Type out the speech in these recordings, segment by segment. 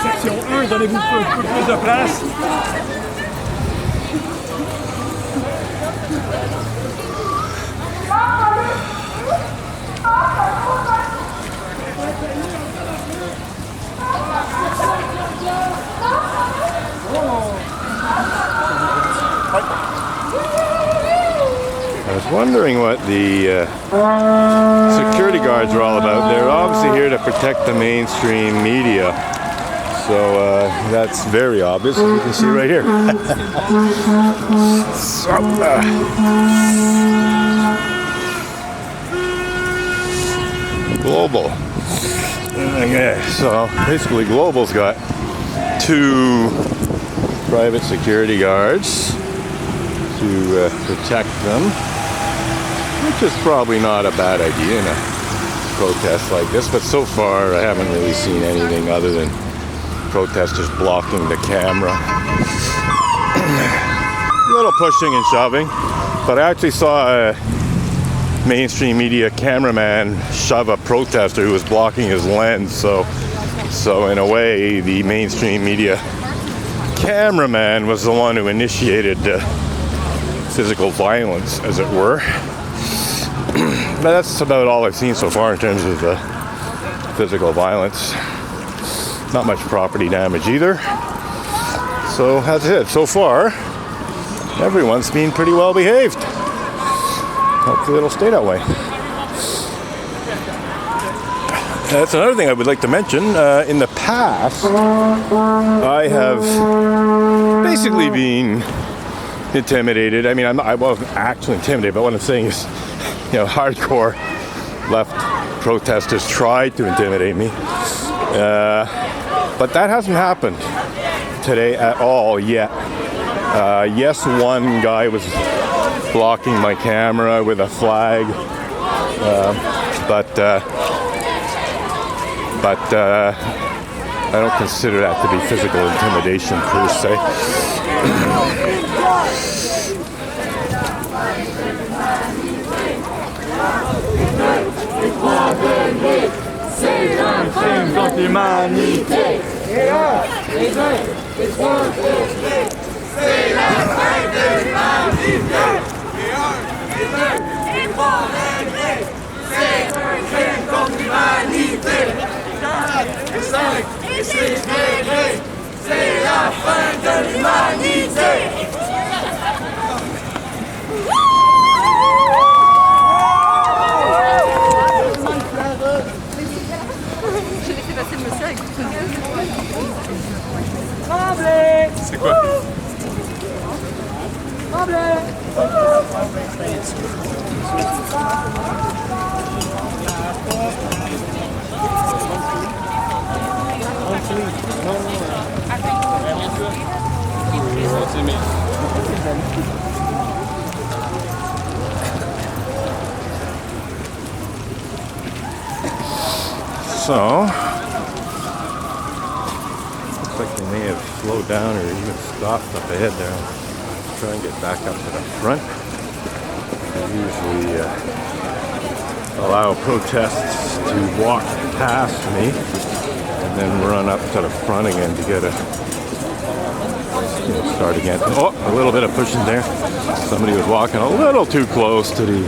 Section 1, donnez-vous un peu plus de place. I was wondering what the security guards are all about. They're obviously here to protect the mainstream media. So that's very obvious, as you can see right here. Global. Okay, so basically Global's got 2 private security guards to protect them, which is probably not a bad idea in a protest like this, but so far I haven't really seen anything other than protesters blocking the camera. A little pushing and shoving, but I actually saw a mainstream media cameraman shove a protester who was blocking his lens, so in a way the mainstream media cameraman was the one who initiated physical violence, as it were. But that's about all I've seen so far in terms of physical violence. Not much property damage either. So that's it. So far, everyone's been pretty well behaved. Hopefully it'll stay that way. That's another thing I would like to mention. In the past, I have basically been intimidated. I mean, I wasn't actually intimidated, but what I'm saying is, hardcore left protesters tried to intimidate me. But that hasn't happened today at all yet. Yes, one guy was blocking my camera with a flag, but I don't consider that to be physical intimidation per se. C'est un crime contre l'humanité. C'est la fin de l'humanité. C'est un crime contre l'humanité. C'est la fin de l'humanité. Je l'ai fait passer le monsieur avec C'est quoi? So, looks like they may have slowed down or even stopped up ahead there. I'll try and get back up to the front. They usually allow protests to walk past me and then run up to the front again to get a start again. Oh, a little bit of pushing there. Somebody was walking a little too close to the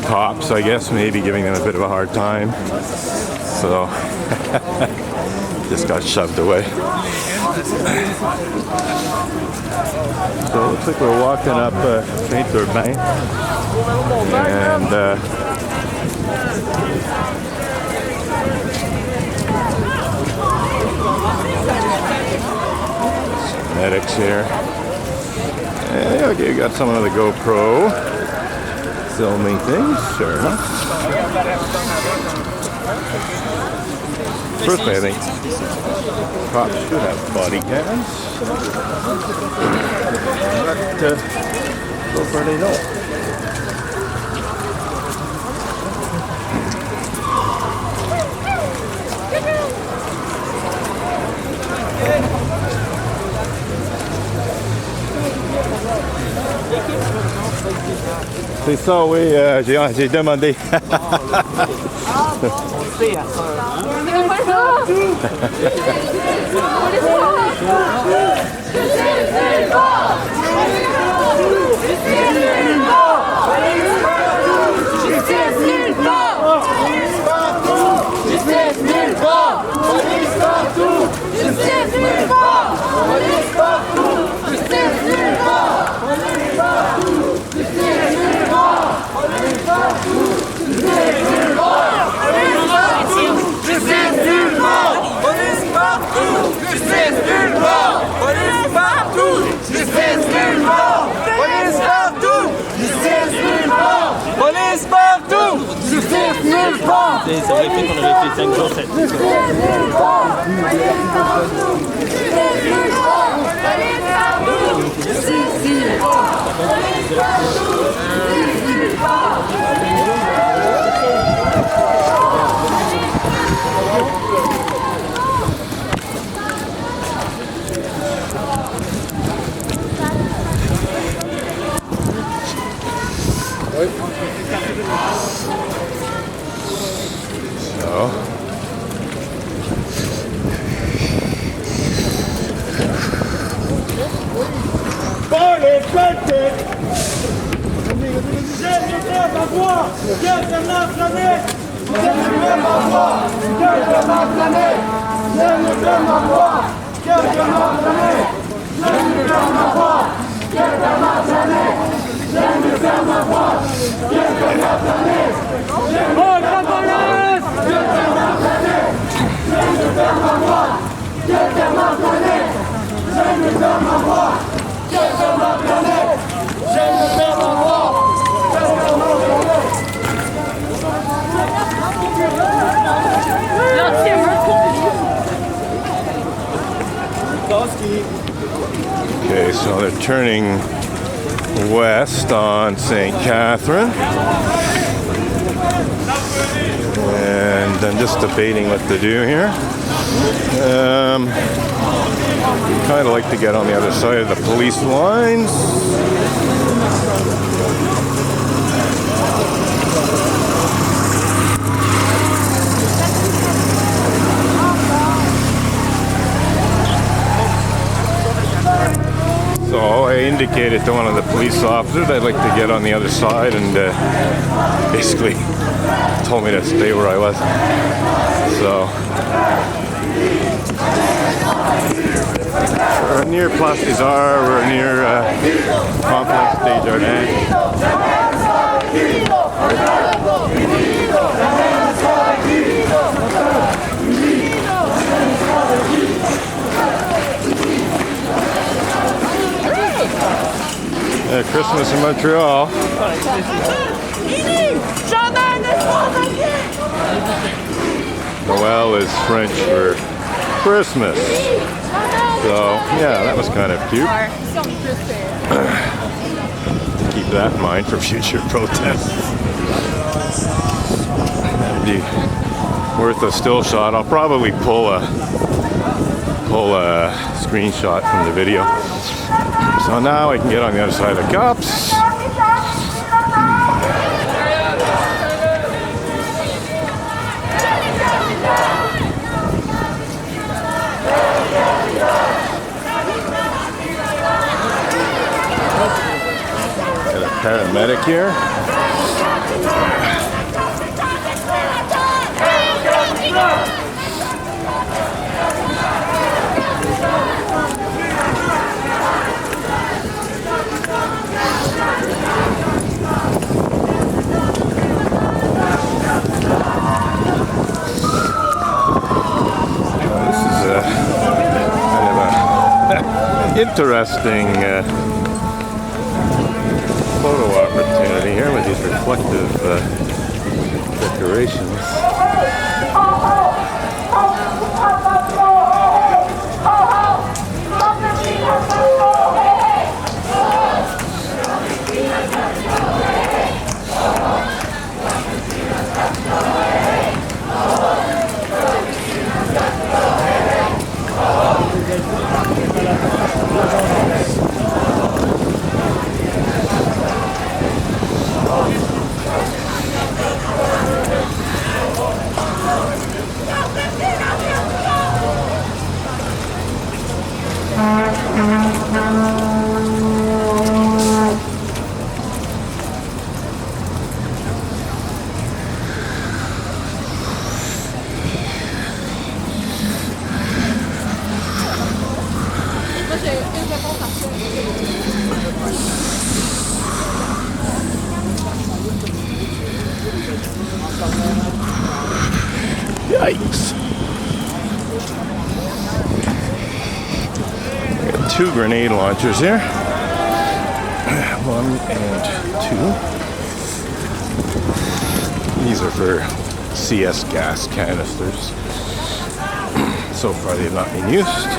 cops, I guess, maybe giving them a bit of a hard time. So just got shoved away. So it looks like we're walking up Saint Urbain, and some medics here. Hey, okay, you got someone with a GoPro filming things, sure enough. Personally, I think cops should have body cams, but so far they don't. c'est ça, oui, j'ai demandé. Police partout! Justice nulle part! Ça aurait fait qu'on aurait fait 5 jours, 7 jours. So. Okay, so they're turning west on St. Catherine. And I'm just debating what to do here. Kind of like to get on the other side of the police lines. So I indicated to one of the police officers I'd like to get on the other side, and basically told me to stay where I was. So we're near Place des Arts, we're near Complexe des Jardins. Christmas in Montreal. Noel is French for Christmas. So, yeah, that was kind of cute. Keep that in mind for future protests. That'd be worth a still shot. I'll probably pull a screenshot from the video. So now I can get on the other side of the cops. Got a paramedic here. Interesting photo opportunity here with these reflective decorations. Yikes. We got 2 grenade launchers here. 1 and 2. These are for CS gas canisters. So far they have not been used.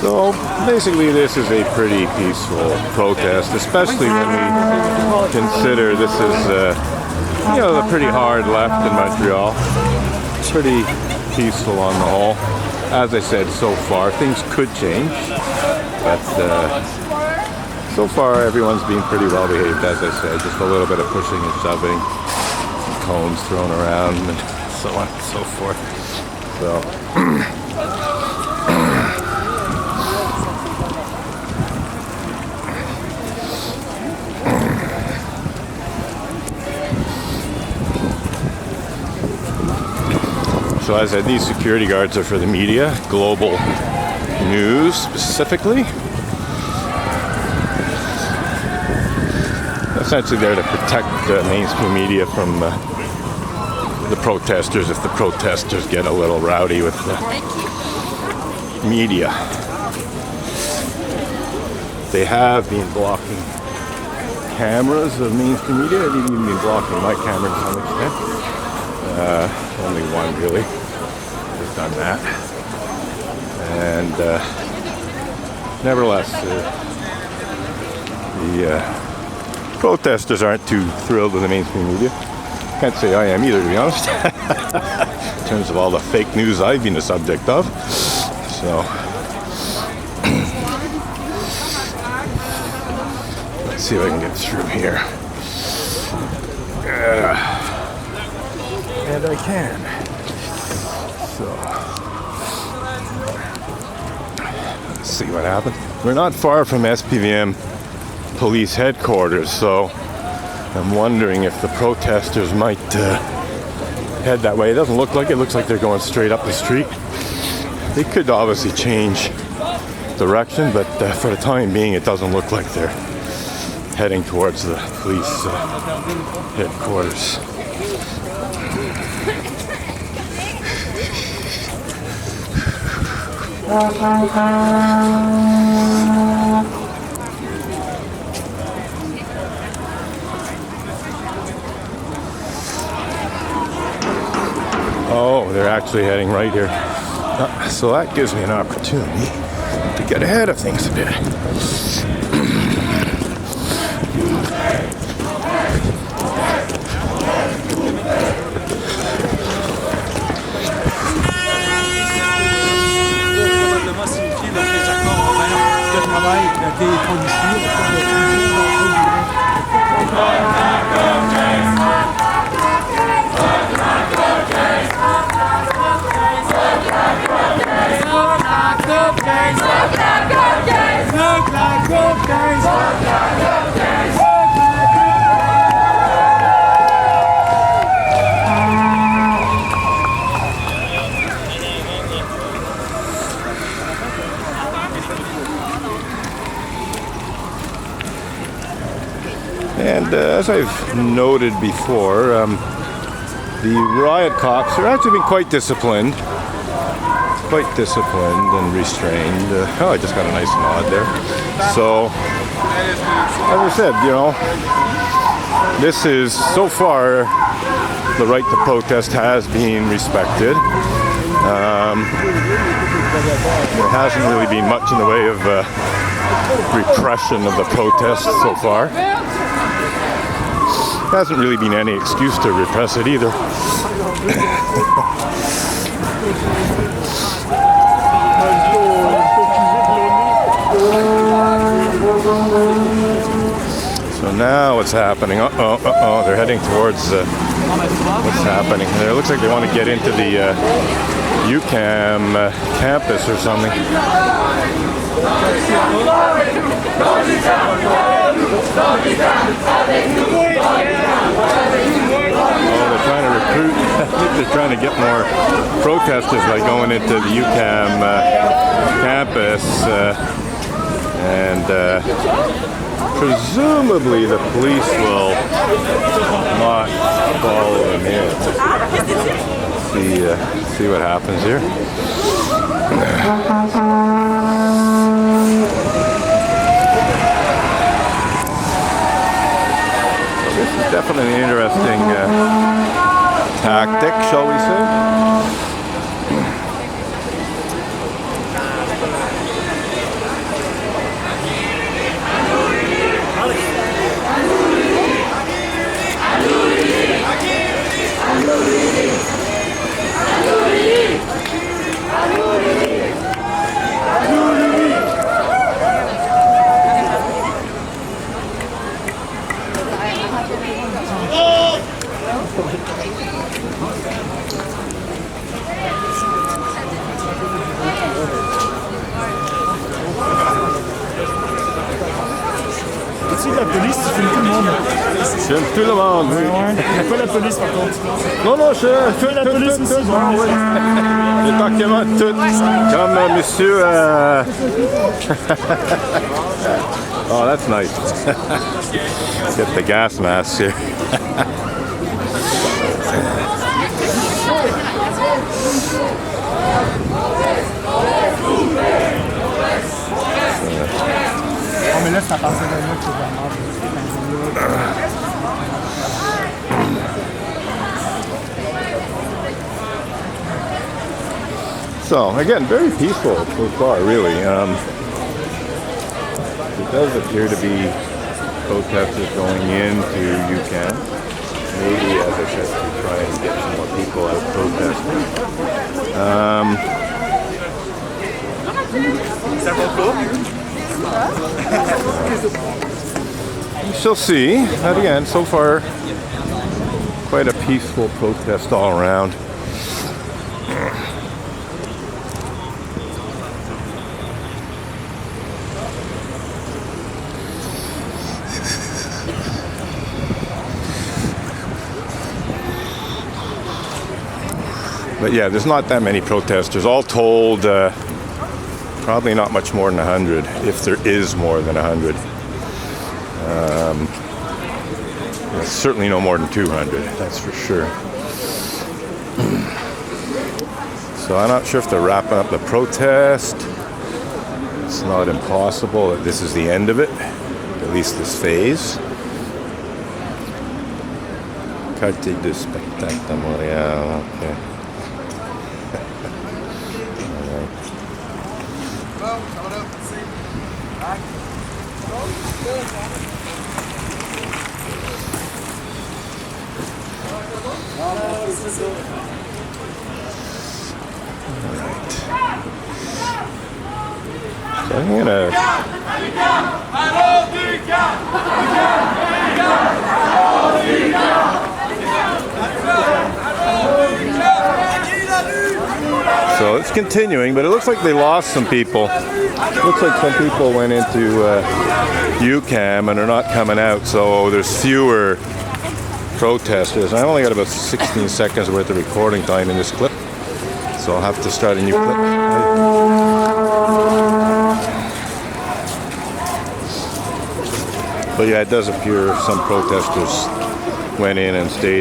So basically this is a pretty peaceful protest, especially when we consider this is you know, the pretty hard left in Montreal. Pretty peaceful on the whole. As I said, so far things could change, but so far everyone's been pretty well behaved. As I said, just a little bit of pushing and shoving, cones thrown around, and so on and so forth. So So as I said, these security guards are for the media, global news specifically. Essentially there to protect the mainstream media from the protesters if the protesters get a little rowdy with the media. They have been blocking cameras of mainstream media. They've even been blocking my camera to some extent. Only one really has done that. And nevertheless, the protesters aren't too thrilled with the mainstream media. Can't say I am either, to be honest, in terms of all the fake news I've been the subject of. So, let's see if I can get through here. And I can. So, let's see what happens. We're not far from SPVM police headquarters, so I'm wondering if the protesters might head that way. It doesn't look like it. It looks like they're going straight up the street. They could obviously change direction, but for the time being, it doesn't look like they're heading towards the police headquarters. Oh, they're actually heading right here. So that gives me an opportunity to get ahead of things a bit. Des policiers. And as I've noted before, the riot cops are actually been quite disciplined and restrained. Oh, I just got a nice nod there. So, as I said, you know, this is, so far, the right to protest has been respected. There hasn't really been much in the way of repression of the protests so far. Hasn't really been any excuse to repress it either. So now what's happening? They're heading towards what's happening. It looks like they want to get into the UCAM campus or something. They're trying to recruit. I think they're trying to get more protesters by going into the UCAM campus, and presumably the police will not follow them in. See what happens here. This is definitely an interesting tactic, shall we say. La police, tu filmes tout le monde. J'aime tout le monde, oui. Pas la police par contre. Non, non, je Fais la police aussi. j'ai pratiquement tout. Comme monsieur. Oh, that's nice. Get the gas mask here. Oh, mais là, c'est à partir de là que c'est vraiment. So, again, very peaceful so far, really. There does appear to be protesters going into UCAM. Maybe, as I said, to try and get some more people out protesting. We shall see. But again, so far, quite a peaceful protest all around. But yeah, there's not that many protesters. All told, probably not much more than 100, if there is more than 100. Certainly no more than 200, that's for sure. So I'm not sure if they're wrapping up the protest. It's not impossible that this is the end of it, at least this phase. Quartier de spectacle à Montréal, okay. So I'm gonna. So it's continuing, but it looks like they lost some people. Looks like some people went into UCAM and are not coming out, so there's fewer protesters. I only got about 16 seconds worth of recording time in this clip, so I'll have to start a new clip. But yeah, it does appear some protesters went in and stayed